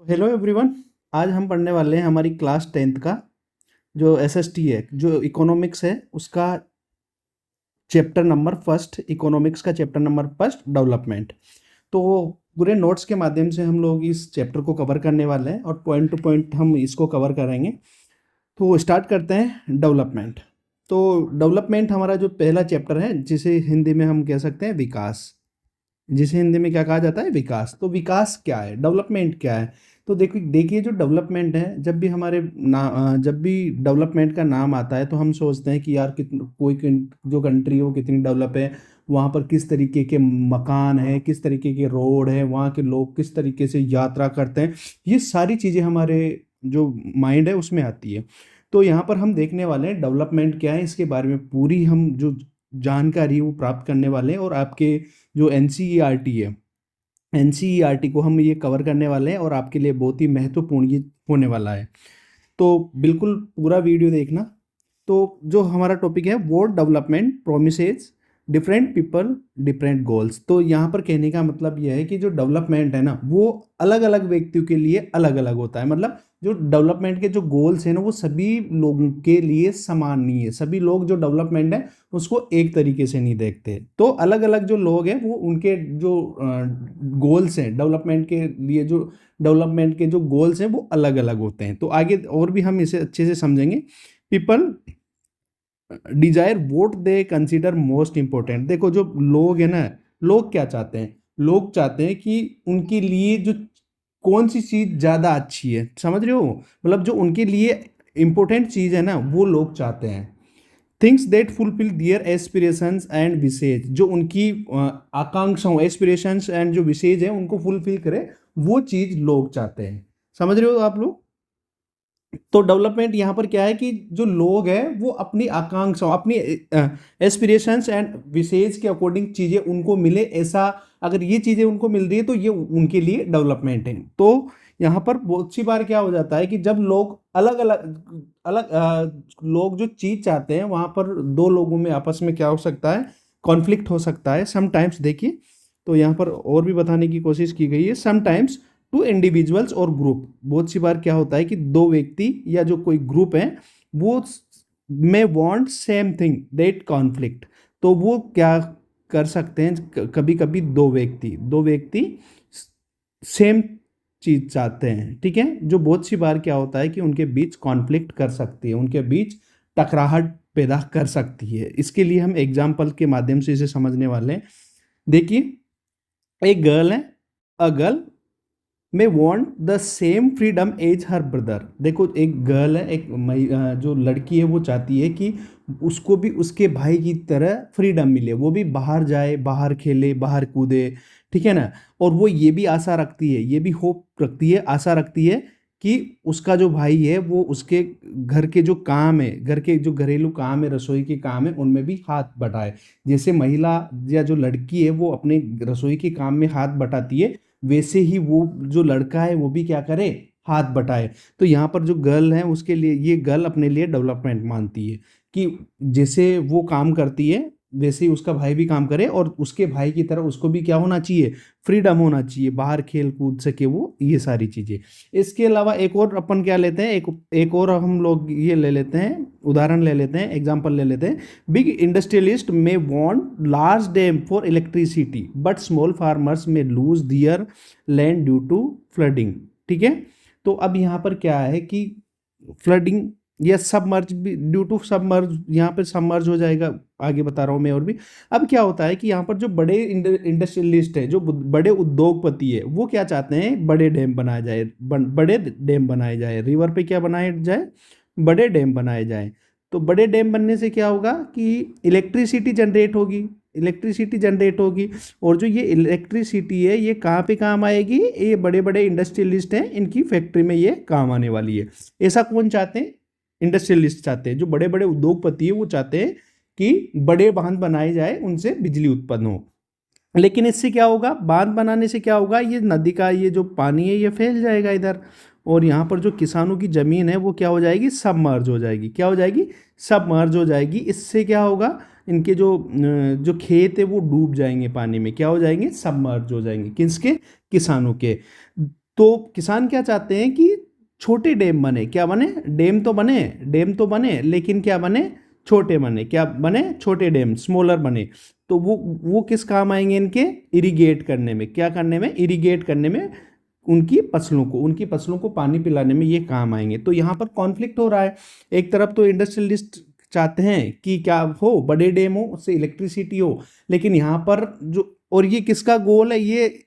Hello everyone. आज हम पढ़ने वाले हैं हमारी क्लास 10th का जो एसएसटी है, जो इकोनॉमिक्स है, उसका चैप्टर नंबर फर्स्ट, इकोनॉमिक्स का चैप्टर नंबर फर्स्ट, डेवलपमेंट। तो पूरे नोट्स के माध्यम से हम लोग इस चैप्टर को कवर करने वाले हैं और पॉइंट टू पॉइंट हम इसको कवर करेंगे। तो स्टार्ट करते हैं डेवलपमेंट। तो डेवलपमेंट हमारा जो पहला चैप्टर है, जिसे हिंदी में हम कह सकते हैं विकास। जिसे हिंदी में क्या कहा जाता है? विकास। तो विकास क्या है, डेवलपमेंट क्या है? तो देखिए देखिए जो डेवलपमेंट है, जब भी हमारे जब भी डेवलपमेंट का नाम आता है तो हम सोचते हैं कि यार जो कंट्री है वो कितनी डेवलप है, वहाँ पर किस तरीके के मकान हैं, किस तरीके के रोड है, वहाँ के लोग किस तरीके से यात्रा करते हैं। ये सारी चीज़ें हमारे जो माइंड है उसमें आती है। तो यहाँ पर हम देखने वाले हैं डेवलपमेंट क्या है, इसके बारे में पूरी हम जो जानकारी वो प्राप्त करने वाले हैं। और आपके जो एनसीईआरटी है, एनसीईआरटी को हम ये कवर करने वाले हैं और आपके लिए बहुत ही महत्वपूर्ण ये होने वाला है। तो बिल्कुल पूरा वीडियो देखना। तो जो हमारा टॉपिक है वो development promises different people different goals. तो यहाँ पर कहने का मतलब यह है कि जो डेवलपमेंट है ना, वो अलग अलग व्यक्तियों के लिए अलग अलग होता है। मतलब जो डेवलपमेंट के जो गोल्स हैं ना, वो सभी लोगों के लिए समान नहीं है। सभी लोग जो डेवलपमेंट है उसको एक तरीके से नहीं देखते। तो अलग अलग जो लोग हैं वो उनके जो गोल्स हैं डेवलपमेंट के लिए, जो डेवलपमेंट के जो गोल्स हैं वो अलग अलग होते हैं। तो आगे और भी हम इसे अच्छे से समझेंगे। People desire what they consider most important. देखो जो लोग हैं ना, लोग क्या चाहते हैं? लोग चाहते हैं कि उनके लिए जो कौन सी चीज़ ज़्यादा अच्छी है, समझ रहे हो? मतलब जो उनके लिए इंपॉर्टेंट चीज़ है ना, वो लोग चाहते हैं। Things that fulfil their aspirations and wishes, जो उनकी आकांक्षाओं, एस्पिरेशंस एंड जो विशेज है उनको फुलफिल करे, वो चीज़ लोग चाहते हैं। समझ रहे हो आप लोग? तो डेवलपमेंट यहाँ पर क्या है कि जो लोग हैं वो अपनी आकांक्षाओं, अपनी एस्पिरेशंस एंड विशेष के अकॉर्डिंग चीज़ें उनको मिले, ऐसा अगर ये चीज़ें उनको मिल रही है तो ये उनके लिए डेवलपमेंट है। तो यहाँ पर बहुत सी बार क्या हो जाता है कि जब लोग अलग अलग अलग लोग जो चीज़ चाहते हैं, वहाँ पर दो लोगों में आपस में क्या हो सकता है? कॉन्फ्लिक्ट हो सकता है समटाइम्स। देखिए, तो यहाँ पर और भी बताने की कोशिश की गई है। समटाइम्स टू इंडिविजुअल्स और ग्रुप, बहुत सी बार क्या होता है कि दो व्यक्ति या जो कोई ग्रुप है वो मे want same thing that conflict. तो वो क्या कर सकते हैं? कभी कभी दो व्यक्ति सेम चीज चाहते हैं, ठीक है, जो बहुत सी बार क्या होता है कि उनके बीच कॉन्फ्लिक्ट कर सकती है, उनके बीच टकराहट पैदा कर सकती है। इसके लिए हम एग्जाम्पल के माध्यम से इसे समझने वाले हैं। देखिए, एक गर्ल है, a girl may want the same freedom as her brother. देखो एक गर्ल है, जो लड़की है वो चाहती है कि उसको भी उसके भाई की तरह फ्रीडम मिले, वो भी बाहर जाए, बाहर खेले, बाहर कूदे, ठीक है ना। और वो ये भी आशा रखती है, ये भी होप रखती है, आशा रखती है कि उसका जो भाई है वो उसके घर के जो काम है, घर के जो घरेलू काम है, रसोई के काम है, उनमें भी हाथ बटाए। जैसे महिला या जो लड़की है वो अपने रसोई के काम में हाथ बटाती है, वैसे ही वो जो लड़का है वो भी क्या करे? हाथ बटाए। तो यहाँ पर जो गर्ल है उसके लिए, ये गर्ल अपने लिए डेवलपमेंट मानती है कि जैसे वो काम करती है वैसे ही उसका भाई भी काम करे, और उसके भाई की तरह उसको भी क्या होना चाहिए? फ्रीडम होना चाहिए, बाहर खेल कूद सके वो, ये सारी चीज़ें। इसके अलावा एक और अपन क्या लेते हैं, एक एक और हम लोग ये ले लेते हैं, उदाहरण ले लेते हैं, एग्जाम्पल ले लेते हैं। बिग इंडस्ट्रियलिस्ट में want large dam for electricity but small farmers में lose their land due to flooding, ठीक है। तो अब यहाँ पर क्या है कि फ्लडिंग या सबमर्ज भी, ड्यू टू सबमर्ज, यहाँ पे सबमर्ज हो जाएगा, आगे बता रहा हूँ मैं और भी। अब क्या होता है कि यहाँ पर जो बड़े इंडस्ट्रियलिस्ट है, जो बड़े उद्योगपति है, वो क्या चाहते हैं? बड़े डैम बनाए जाए, बड़े डैम बनाए जाए, रिवर पे क्या बनाए जाए? बड़े डैम बनाए जाए। तो बड़े डैम बनने से क्या होगा कि इलेक्ट्रिसिटी जनरेट होगी, इलेक्ट्रिसिटी जनरेट होगी। और जो ये इलेक्ट्रिसिटी है ये कहाँ पे काम आएगी? ये बड़े बड़े इंडस्ट्रियलिस्ट हैं, इनकी फैक्ट्री में ये काम आने वाली है। ऐसा कौन चाहते हैं? इंडस्ट्रियलिस्ट चाहते हैं, जो बड़े बड़े उद्योगपति है वो चाहते हैं कि बड़े बांध बनाए जाए, उनसे बिजली उत्पन्न हो। लेकिन इससे क्या होगा? बांध बनाने से क्या होगा? ये नदी का ये जो पानी है ये फैल जाएगा इधर, और यहाँ पर जो किसानों की ज़मीन है वो क्या हो जाएगी? सबमर्ज हो जाएगी। क्या हो जाएगी? सबमर्ज हो जाएगी। इससे क्या होगा? इनके जो खेत है वो डूब जाएंगे पानी में, क्या हो जाएंगे? सबमर्ज हो जाएंगे। किसके? किसानों के। तो किसान क्या चाहते हैं कि छोटे डैम बने, क्या बने, डैम तो बने लेकिन क्या बने, छोटे बने, क्या बने, छोटे डैम, स्मॉलर बने। तो वो किस काम आएंगे इनके, इरिगेट करने में, क्या करने में, इरिगेट करने में, उनकी फसलों को पानी पिलाने में ये काम आएंगे। तो यहाँ पर कॉन्फ्लिक्ट हो रहा है। एक तरफ तो इंडस्ट्रियलिस्ट चाहते हैं कि क्या हो, बड़े डैम हो, उससे इलेक्ट्रिसिटी हो, लेकिन यहाँ पर जो, और ये किसका गोल है, ये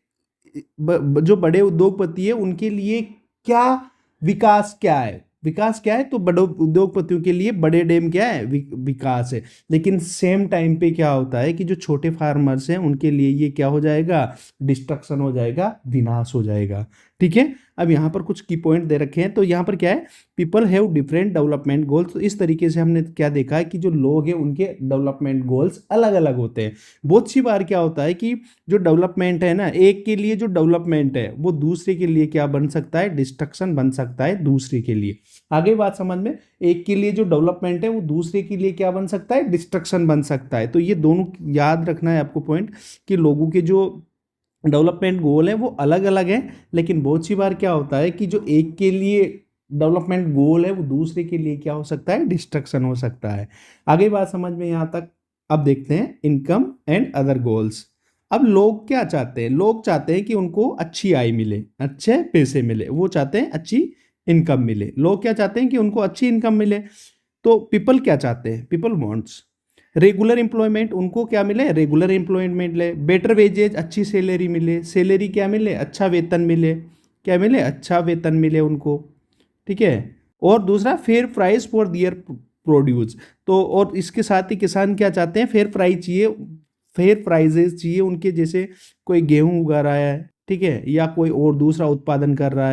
जो बड़े उद्योगपति है उनके लिए क्या विकास क्या है, विकास क्या है, तो बड़े उद्योगपतियों के लिए बड़े डैम क्या है, विकास है। लेकिन सेम टाइम पे क्या होता है कि जो छोटे फार्मर्स हैं उनके लिए ये क्या हो जाएगा, डिस्ट्रक्शन हो जाएगा, विनाश हो जाएगा। ठीक है, अब यहाँ पर कुछ की पॉइंट दे रखे हैं। तो यहाँ पर क्या है, people have different development goals. तो इस तरीके से हमने क्या देखा है कि जो लोग हैं उनके डेवलपमेंट गोल्स अलग अलग होते हैं। बहुत सी बार क्या होता है कि जो डेवलपमेंट है ना, एक के लिए जो डेवलपमेंट है वो दूसरे के लिए क्या बन सकता है, डिस्ट्रक्शन बन सकता है दूसरे के लिए। आगे बात समझ में, एक के लिए जो डेवलपमेंट है वो दूसरे के लिए क्या बन सकता है, डिस्ट्रक्शन बन सकता है। तो ये दोनों याद रखना है आपको पॉइंट, कि लोगों के जो डेवलपमेंट गोल है वो अलग अलग है, लेकिन बहुत सी बार क्या होता है कि जो एक के लिए डेवलपमेंट गोल है वो दूसरे के लिए क्या हो सकता है, डिस्ट्रक्शन हो सकता है। आगे बात समझ में यहाँ तक। अब देखते हैं इनकम एंड अदर गोल्स। अब लोग क्या चाहते हैं, लोग चाहते हैं कि उनको अच्छी आय मिले, अच्छे पैसे मिले, वो चाहते हैं अच्छी इनकम मिले। लोग क्या चाहते हैं कि उनको अच्छी इनकम मिले। तो पीपल क्या चाहते हैं, पीपल वांट्स रेगुलर एम्प्लॉयमेंट, उनको क्या मिले, रेगुलर एम्प्लॉयमेंट मिले, बेटर वेजेज, अच्छी सैलरी मिले, सैलरी क्या मिले, अच्छा वेतन मिले, क्या मिले, अच्छा वेतन मिले उनको। ठीक है, और दूसरा fair price for their produce. तो और इसके साथ ही किसान क्या चाहते हैं, फेयर प्राइस चाहिए, फेयर प्राइजेस चाहिए उनके, जैसे कोई गेहूं उगा रहा है, ठीक है, या कोई और दूसरा उत्पादन कर रहा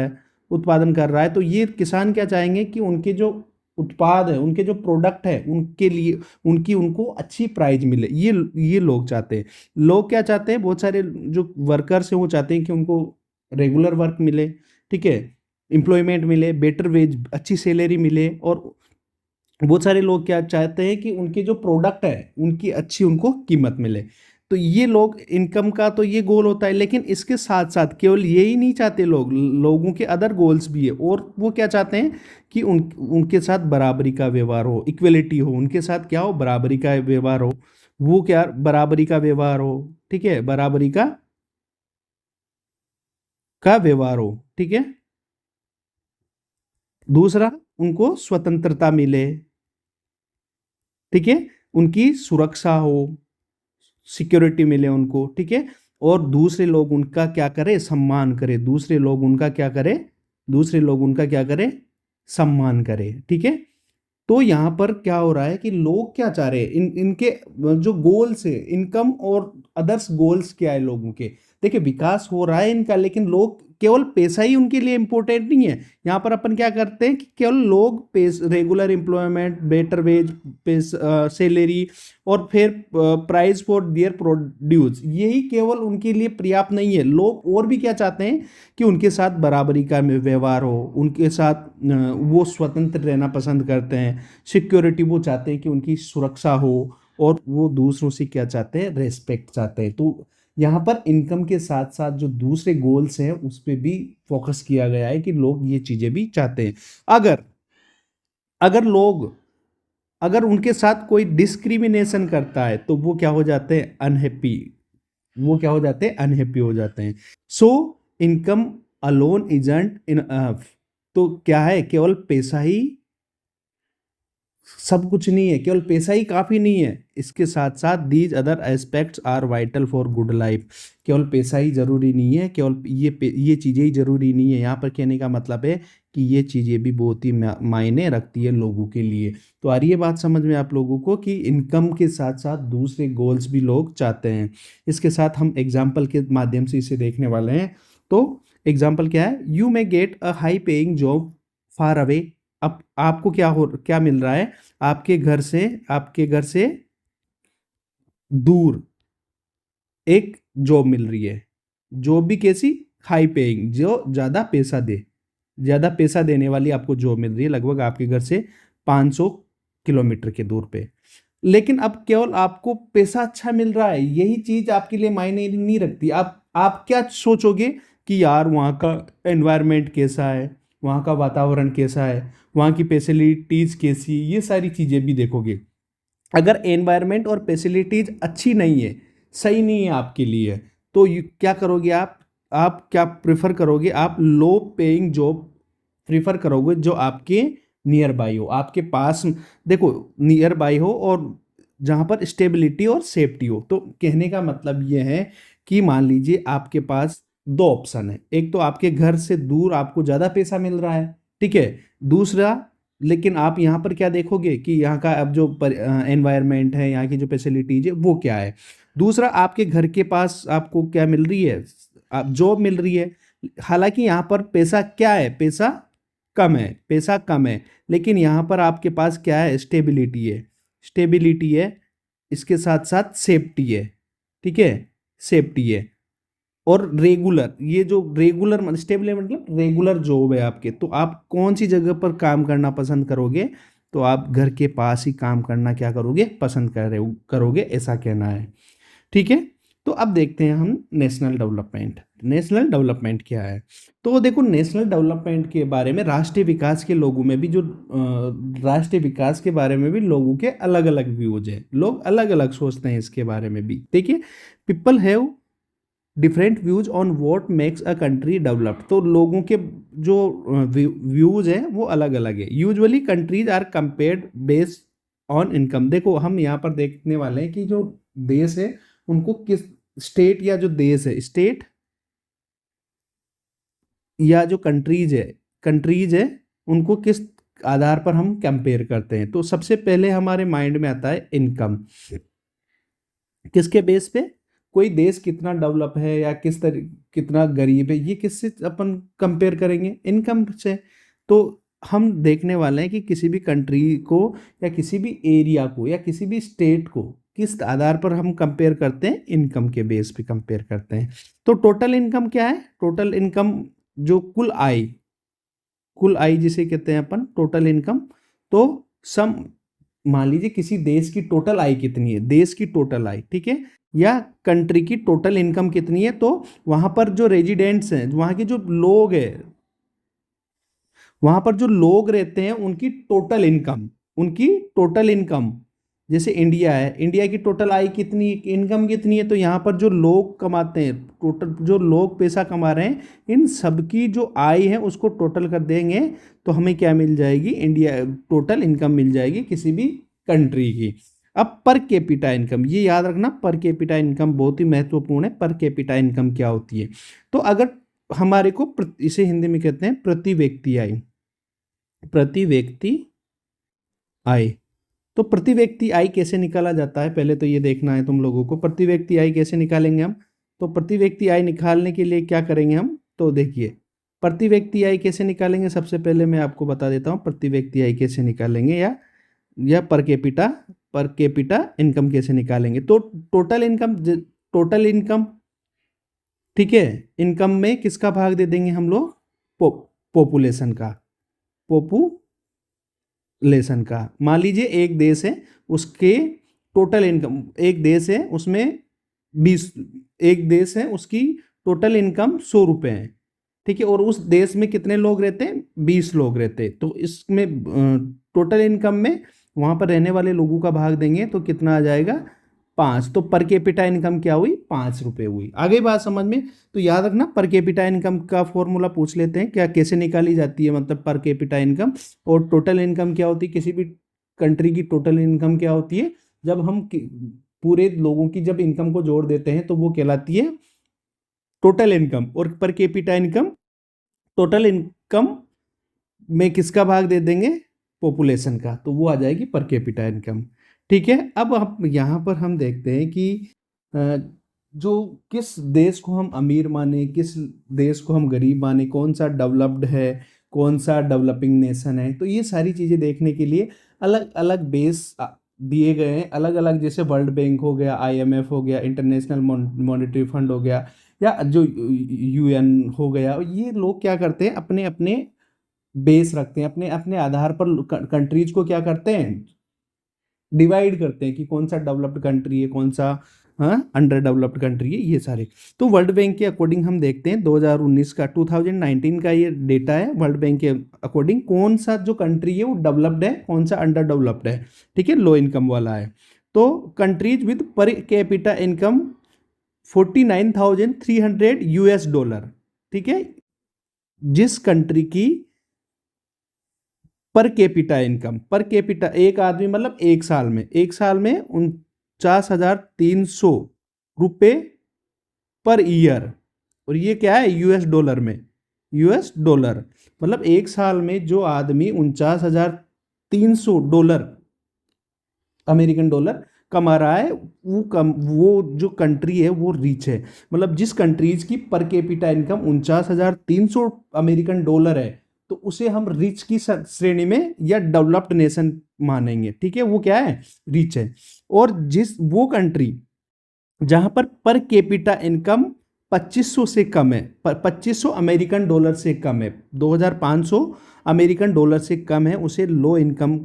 है, तो ये किसान क्या चाहेंगे कि उनके जो उत्पाद है, उनके जो प्रोडक्ट है, उनके लिए उनको अच्छी प्राइस मिले। ये लोग चाहते हैं। लोग क्या चाहते हैं, बहुत सारे जो वर्कर्स हैं वो चाहते हैं कि उनको रेगुलर वर्क मिले, ठीक है, एम्प्लॉयमेंट मिले, बेटर वेज, अच्छी सैलरी मिले, और बहुत सारे लोग क्या चाहते हैं कि उनके जो प्रोडक्ट है उनकी अच्छी उनको कीमत मिले। तो ये लोग इनकम का तो ये गोल होता है, लेकिन इसके साथ साथ केवल ये ही नहीं चाहते लोग, लोगों के अदर गोल्स भी है। और वो क्या चाहते हैं कि उनके साथ बराबरी का व्यवहार हो, इक्वलिटी हो, उनके साथ क्या हो, बराबरी का व्यवहार हो। वो क्या, बराबरी का व्यवहार हो, ठीक है, बराबरी का व्यवहार हो, ठीक है। दूसरा, उनको स्वतंत्रता मिले, ठीक है, उनकी सुरक्षा हो, सिक्योरिटी मिले उनको, ठीक है, और दूसरे लोग उनका क्या करें, सम्मान करें, दूसरे लोग उनका क्या करें, सम्मान करें, ठीक है। तो यहाँ पर क्या हो रहा है कि लोग क्या चाह रहे हैं, इनके जो गोल्स है, इनकम और अदर्स गोल्स क्या है लोगों के। देखिए, विकास हो रहा है इनका, लेकिन लोग केवल पैसा ही उनके लिए इंपॉर्टेंट नहीं है। यहाँ पर अपन क्या करते हैं कि केवल लोग regular employment, better ways, salary, और फिर प्राइस फॉर दियर प्रोड्यूस, यही केवल उनके लिए पर्याप्त नहीं है। लोग और भी क्या चाहते हैं कि उनके साथ बराबरी का व्यवहार हो, उनके साथ वो स्वतंत्र रहना पसंद करते हैं, सिक्योरिटी, वो चाहते हैं कि उनकी सुरक्षा हो, और वो दूसरों से क्या चाहते हैं, रेस्पेक्ट चाहते हैं। तो यहाँ पर इनकम के साथ साथ जो दूसरे गोल्स हैं उस पर भी फोकस किया गया है कि लोग ये चीजें भी चाहते हैं। अगर अगर लोग अगर उनके साथ कोई डिस्क्रिमिनेशन करता है तो वो क्या हो जाते हैं, अनहैप्पी, वो क्या हो जाते हैं, अनहैप्पी हो जाते हैं। So income alone isn't enough. तो क्या है, केवल पैसा ही सब कुछ नहीं है, केवल पैसा ही काफी नहीं है, इसके साथ साथ these other aspects are vital for good life. केवल पैसा ही जरूरी नहीं है, केवल ये चीजें ही जरूरी नहीं है। यहाँ पर कहने का मतलब है कि ये चीजें भी बहुत ही मायने रखती है लोगों के लिए। तो आ रही है बात समझ में आप लोगों को कि इनकम के साथ साथ दूसरे गोल्स भी लोग चाहते हैं। इसके साथ हम एग्जाम्पल के माध्यम से इसे देखने वाले हैं। तो एग्जाम्पल क्या है, you may get a high paying job far away. अब आपको क्या मिल रहा है, आपके घर से दूर एक जॉब मिल रही है। जॉब भी कैसी, हाई पेइंग, जो ज्यादा पैसा देने वाली आपको जॉब मिल रही है, लगभग आपके घर से 500 किलोमीटर के दूर पे। लेकिन अब केवल आपको पैसा अच्छा मिल रहा है, यही चीज आपके लिए मायने नहीं रखती। आप क्या सोचोगे कि यार वहाँ का एनवायरनमेंट कैसा है, वहाँ का वातावरण कैसा है, वहाँ की फैसिलिटीज़ कैसी, ये सारी चीज़ें भी देखोगे। अगर एनवायरनमेंट और फैसिलिटीज़ अच्छी नहीं है, सही नहीं है आपके लिए, तो क्या करोगे आप क्या प्रेफर करोगे, आप लो पेइंग जॉब प्रेफर करोगे जो आपके नियर बाई हो, आपके पास, देखो नियर बाई हो और जहाँ पर स्टेबिलिटी और सेफ्टी हो। तो कहने का मतलब ये है कि मान लीजिए आपके पास दो ऑप्शन है, एक तो आपके घर से दूर आपको ज़्यादा पैसा मिल रहा है, ठीक है, दूसरा, लेकिन आप यहाँ पर क्या देखोगे कि यहाँ का अब जो एनवायरनमेंट है, यहाँ की जो फैसिलिटीज है वो क्या है। दूसरा, आपके घर के पास आपको क्या मिल रही है, आप जॉब मिल रही है, हालांकि यहाँ पर पैसा क्या है, पैसा कम है, पैसा कम है, लेकिन यहाँ पर आपके पास क्या है, स्टेबिलिटी है, स्टेबिलिटी है, इसके साथ साथ सेफ्टी है, ठीक है, सेफ्टी है, और रेगुलर, ये जो रेगुलर स्टेबल मतलब रेगुलर जॉब है आपके, तो आप कौन सी जगह पर काम करना पसंद करोगे, तो आप घर के पास ही काम करना क्या करोगे, पसंद करोगे, ऐसा कहना है, ठीक है। तो अब देखते हैं हम नेशनल डेवलपमेंट। नेशनल डेवलपमेंट क्या है, तो देखो नेशनल डेवलपमेंट के बारे में, राष्ट्रीय विकास के लोगों में भी जो राष्ट्रीय विकास के बारे में भी लोगों के अलग अलग व्यूज है, लोग अलग अलग सोचते हैं इसके बारे में भी। देखिए, people have different views on what makes a country developed, तो लोगों के जो व्यूज हैं वो अलग अलग है। Usually countries are compared based on income, देखो हम यहाँ पर देखने वाले हैं कि जो देश है उनको किस स्टेट, या जो देश है स्टेट, या जो कंट्रीज है उनको किस आधार पर हम कंपेयर करते हैं। तो सबसे पहले हमारे माइंड में आता है इनकम, किसके बेस पे, कोई देश कितना डेवलप है या कितना गरीब है, ये किससे अपन कंपेयर करेंगे, इनकम से। तो हम देखने वाले हैं कि किसी भी कंट्री को या किसी भी एरिया को या किसी भी स्टेट को किस आधार पर हम कंपेयर करते हैं, इनकम के बेस पे कंपेयर करते हैं। तो टोटल इनकम क्या है, टोटल इनकम जो कुल आय जिसे कहते हैं अपन टोटल इनकम। तो सम, मान लीजिए किसी देश की टोटल आय कितनी है, देश की टोटल आय, ठीक है, या कंट्री की टोटल इनकम कितनी है, तो वहां पर जो रेजिडेंट्स हैं, वहां के जो लोग हैं, वहां पर जो लोग रहते हैं उनकी टोटल इनकम, जैसे इंडिया है, इंडिया की टोटल आय कितनी, इनकम कितनी है, तो यहाँ पर जो लोग कमाते हैं, टोटल जो लोग पैसा कमा रहे हैं, इन सबकी जो आय है उसको टोटल कर देंगे, तो हमें क्या मिल जाएगी, इंडिया टोटल इनकम मिल जाएगी किसी भी कंट्री की। अब पर कैपिटा इनकम, ये याद रखना, पर कैपिटा इनकम बहुत ही महत्वपूर्ण है। पर कैपिटा इनकम क्या होती है, तो अगर हमारे को इसे हिंदी में कहते हैं प्रति व्यक्ति आय, प्रति व्यक्ति आय। तो प्रति व्यक्ति आय कैसे निकाला जाता है, पहले तो ये देखना है तुम लोगों को, प्रति व्यक्ति आय कैसे निकालेंगे हम। तो प्रति व्यक्ति आय निकालने के लिए क्या करेंगे हम, तो देखिए प्रति व्यक्ति आय कैसे निकालेंगे, सबसे पहले मैं आपको बता देता हूँ प्रति व्यक्ति आय कैसे निकालेंगे, या पर कैपिटा इनकम कैसे निकालेंगे। तो टोटल इनकम, ठीक है, इनकम में किसका भाग दे देंगे हम लोग, पॉपुलेशन का, पॉपुलेशन का। मान लीजिए एक देश है, उसके टोटल इनकम, एक देश है उसमें 20, एक देश है उसकी टोटल इनकम 100 रुपये है, ठीक है, और उस देश में कितने लोग रहते हैं, 20 लोग रहते हैं। तो इसमें टोटल इनकम में वहाँ पर रहने वाले लोगों का भाग देंगे तो कितना आ जाएगा, 5। तो पर कैपिटा इनकम क्या हुई, 5 रुपये हुई। आ गई बात समझ में। तो याद रखना, पर कैपिटा इनकम का फॉर्मूला पूछ लेते हैं, क्या कैसे निकाली जाती है, मतलब पर कैपिटा इनकम, और टोटल इनकम क्या होती है, किसी भी कंट्री की टोटल इनकम क्या होती है, जब हम पूरे लोगों की जब इनकम को जोड़ देते हैं तो वो कहलाती है टोटल इनकम। और per capita income, total income में किसका भाग दे देंगे, पॉपुलेशन का, तो वो आ जाएगी पर कैपिटा इनकम, ठीक है। अब हम यहाँ पर हम देखते हैं कि जो किस देश को हम अमीर माने, किस देश को हम गरीब माने, कौन सा डेवलप्ड है, कौन सा डेवलपिंग नेशन है, तो ये सारी चीज़ें देखने के लिए अलग अलग बेस दिए गए हैं, अलग अलग, जैसे वर्ल्ड बैंक हो गया, IMF हो गया, इंटरनेशनल मॉनेटरी फंड हो गया, या जो UN हो गया। ये लोग क्या करते हैं, अपने अपने बेस रखते हैं, अपने अपने आधार पर कंट्रीज को क्या करते हैं, डिवाइड करते हैं कि कौन सा डेवलप्ड कंट्री है, कौन सा हाँ, अंडर डेवलप्ड कंट्री है ये सारे। तो वर्ल्ड बैंक के अकॉर्डिंग हम देखते हैं 2019 का 2019 का ये डेटा है। वर्ल्ड बैंक के अकॉर्डिंग कौन सा जो कंट्री है वो डेवलप्ड है, कौन सा अंडर डेवलप्ड है, ठीक है, लो इनकम वाला है। तो countries with per capita income 49,300 US dollar, ठीक है, जिस कंट्री की per capita income, per capita एक आदमी मतलब एक साल में 49,300 रुपये पर ईयर, और ये क्या है यूएस डॉलर में, यूएस डॉलर मतलब एक साल में जो आदमी 49,300 डॉलर, अमेरिकन डॉलर कमा रहा है, वो जो कंट्री है वो रिच है। मतलब जिस कंट्रीज की per capita income 49,300 American dollar है तो उसे हम रिच की श्रेणी में या डेवलप्ड नेशन मानेंगे, ठीक है, वो क्या है, रिच है। और जिस वो कंट्री जहां पर कैपिटा इनकम 2500 से कम है, 2500 अमेरिकन डॉलर से कम है, 2500 अमेरिकन डॉलर से कम है, उसे लो इनकम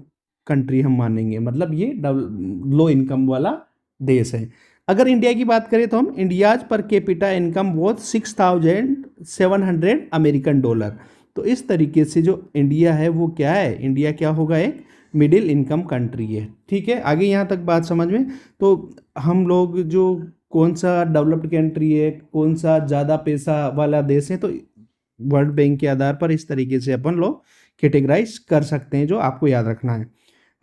कंट्री हम मानेंगे, मतलब ये लो इनकम वाला देश है। अगर इंडिया की बात करें तो हम इंडियाज पर कैपिटा इनकम वो 6,700 अमेरिकन डॉलर। तो इस तरीके से जो इंडिया है वो क्या है, इंडिया क्या होगा, एक मिडिल इनकम कंट्री है, ठीक है। आगे यहाँ तक बात समझ में, तो हम लोग जो कौन सा डेवलप्ड कंट्री है, कौन सा ज़्यादा पैसा वाला देश है, तो वर्ल्ड बैंक के आधार पर इस तरीके से अपन लोग कैटेगराइज कर सकते हैं, जो आपको याद रखना है।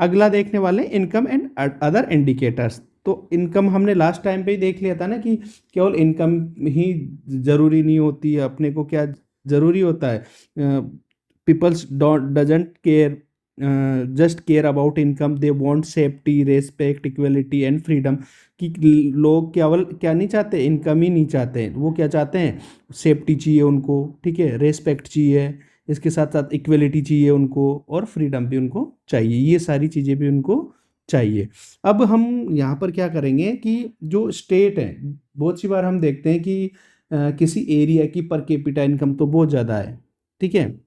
अगला देखने वाले इनकम एंड अदर इंडिकेटर्स। तो इनकम हमने लास्ट टाइम पे ही देख लिया था ना कि केवल इनकम ही ज़रूरी नहीं होती है, अपने को क्या ज़रूरी होता है, peoples doesn't care just care about income, they want safety, respect, equality and freedom. कि लोग केवल क्या नहीं चाहते, इनकम ही नहीं चाहते हैं, वो क्या चाहते हैं, सेफ्टी चाहिए उनको, ठीक है, रेस्पेक्ट चाहिए, इसके साथ साथ इक्वलिटी चाहिए उनको, और फ्रीडम भी उनको चाहिए, ये सारी चीज़ें भी उनको चाहिए। अब हम यहाँ पर क्या करेंगे कि जो स्टेट है, बहुत सी बार हम देखते हैं कि किसी एरिया की पर कैपिटा इनकम तो बहुत ज़्यादा है, ठीक है,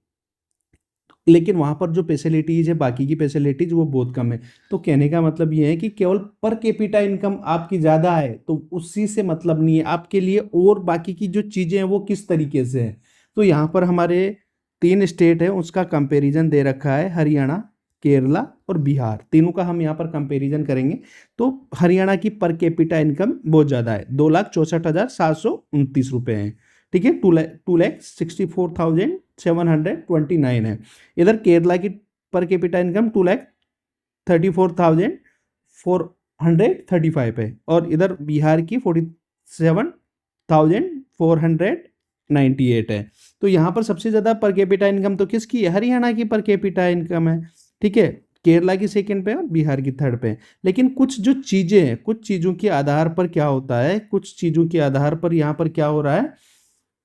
लेकिन वहाँ पर जो फैसिलिटीज़ है, बाकी की फैसिलिटीज़ वो बहुत कम है। तो कहने का मतलब ये है कि केवल पर कैपिटा इनकम आपकी ज़्यादा है तो उसी से मतलब नहीं है, आपके लिए और बाकी की जो चीज़ें हैं वो किस तरीके से हैं। तो यहाँ पर हमारे 3 स्टेट है उसका कंपैरिजन दे रखा है, हरियाणा, केरला और बिहार, तीनों का हम यहाँ पर कंपैरिजन करेंगे। तो हरियाणा की पर कैपिटा इनकम बहुत ज़्यादा है, 2,64,729 रुपये है, ठीक है, 2,64,729 है। इधर केरला की पर कैपिटा इनकम 2,34,435 है, और इधर बिहार की 47,498 है। तो यहाँ पर सबसे ज़्यादा पर कैपिटा इनकम तो किसकी है, हरियाणा की पर कैपिटा इनकम है, ठीक है, केरला की सेकंड पे और बिहार की थर्ड पे। लेकिन कुछ जो चीज़ें हैं, कुछ चीज़ों के आधार पर क्या होता है, कुछ चीज़ों के आधार पर यहाँ पर क्या हो रहा है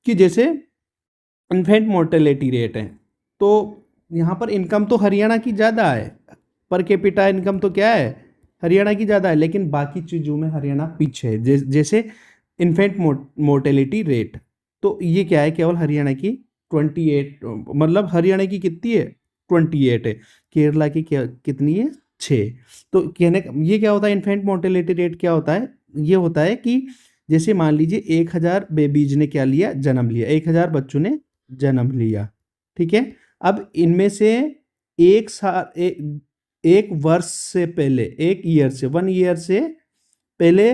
कि जैसे इन्फेंट मोर्टेलिटी रेट है, तो यहाँ पर इनकम तो हरियाणा की ज़्यादा है, पर कैपिटा इनकम तो क्या है, हरियाणा की ज़्यादा है, लेकिन बाकी चीज़ों में हरियाणा पीछे है, जैसे इन्फेंट मोर्टेलिटी रेट, तो ये क्या है, केवल हरियाणा की 28, मतलब हरियाणा की कितनी है, 28 है, केरला की क्या कितनी है, 6। तो कहने ये क्या होता है, इन्फेंट मोर्टेलिटी रेट क्या होता है, ये होता है कि जैसे मान लीजिए 1,000 बेबीज ने क्या लिया, जन्म लिया, 1,000 बच्चों ने जन्म लिया, ठीक है। अब इनमें से एक साल एक वर्ष से पहले, एक ईयर से, 1 ईयर से पहले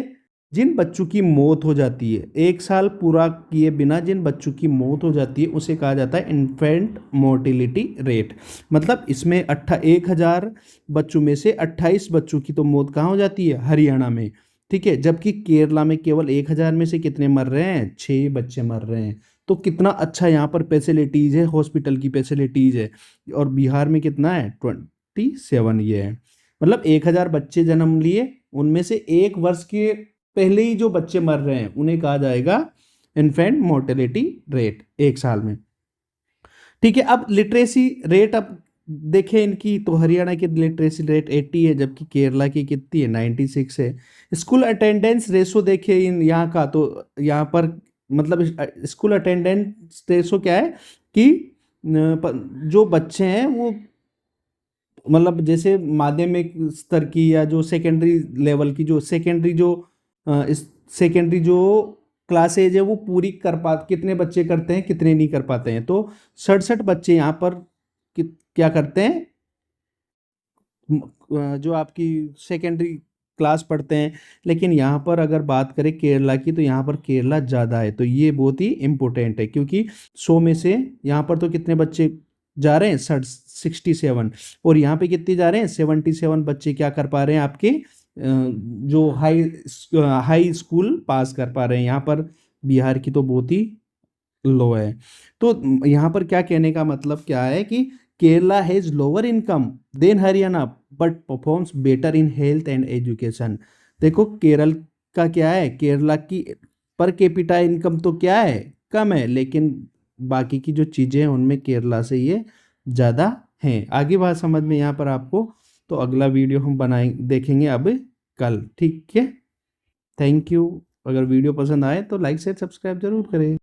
जिन बच्चों की मौत हो जाती है, एक साल पूरा किए बिना जिन बच्चों की मौत हो जाती है उसे कहा जाता है इन्फेंट मोर्टिलिटी रेट। मतलब इसमें 1,000 बच्चों में से 28 बच्चों की तो मौत कहाँ हो जाती है, हरियाणा में, ठीक है, जबकि केरला में केवल 1,000 में से कितने मर रहे हैं, 6 बच्चे मर रहे हैं। तो कितना अच्छा यहाँ पर फैसिलिटीज़ है, हॉस्पिटल की फैसिलिटीज़ है, और बिहार में कितना है, 27 ये है। मतलब 1,000 बच्चे जन्म लिए, उनमें से एक वर्ष के पहले ही जो बच्चे मर रहे हैं उन्हें कहा जाएगा इन्फेंट मोर्टेलिटी रेट एक साल में, ठीक है। अब लिटरेसी रेट अब देखें इनकी, तो हरियाणा की लिटरेसी रेट 80 है, जबकि केरला की कितनी है, 96 है। स्कूल अटेंडेंस रेशो देखें इन यहाँ का, तो यहाँ पर मतलब स्कूल अटेंडेंस रेशो क्या है कि जो बच्चे हैं वो मतलब जैसे माध्यमिक स्तर की या जो सेकेंडरी लेवल की, जो सेकेंडरी जो इस सेकेंडरी जो क्लास एज है वो पूरी कितने बच्चे करते हैं, कितने नहीं कर पाते हैं। तो 67 बच्चे यहाँ पर क्या करते हैं, जो आपकी सेकेंडरी क्लास पढ़ते हैं। लेकिन यहाँ पर अगर बात करें केरला की, तो यहाँ पर केरला ज़्यादा है। तो ये बहुत ही इम्पोर्टेंट है, क्योंकि 100 में से यहाँ पर तो कितने बच्चे जा रहे हैं, 67, और यहाँ पे कितने जा रहे हैं, 77 बच्चे क्या कर पा रहे हैं, आपके जो हाई स्कूल पास कर पा रहे हैं। यहाँ पर बिहार की तो बहुत ही लो है। तो यहाँ पर क्या कहने का मतलब क्या है कि Kerala has lower income than Haryana but performs better in health and education. देखो केरल का क्या है, केरला की पर कैपिटा इनकम तो क्या है, कम है, लेकिन बाकी की जो चीज़ें हैं उनमें केरला से ये ज़्यादा हैं। आगे बात समझ में यहाँ पर आपको, तो अगला वीडियो हम देखेंगे अब कल, ठीक है। Thank you. अगर वीडियो पसंद आए तो लाइक शेयर सब्सक्राइब जरूर करें।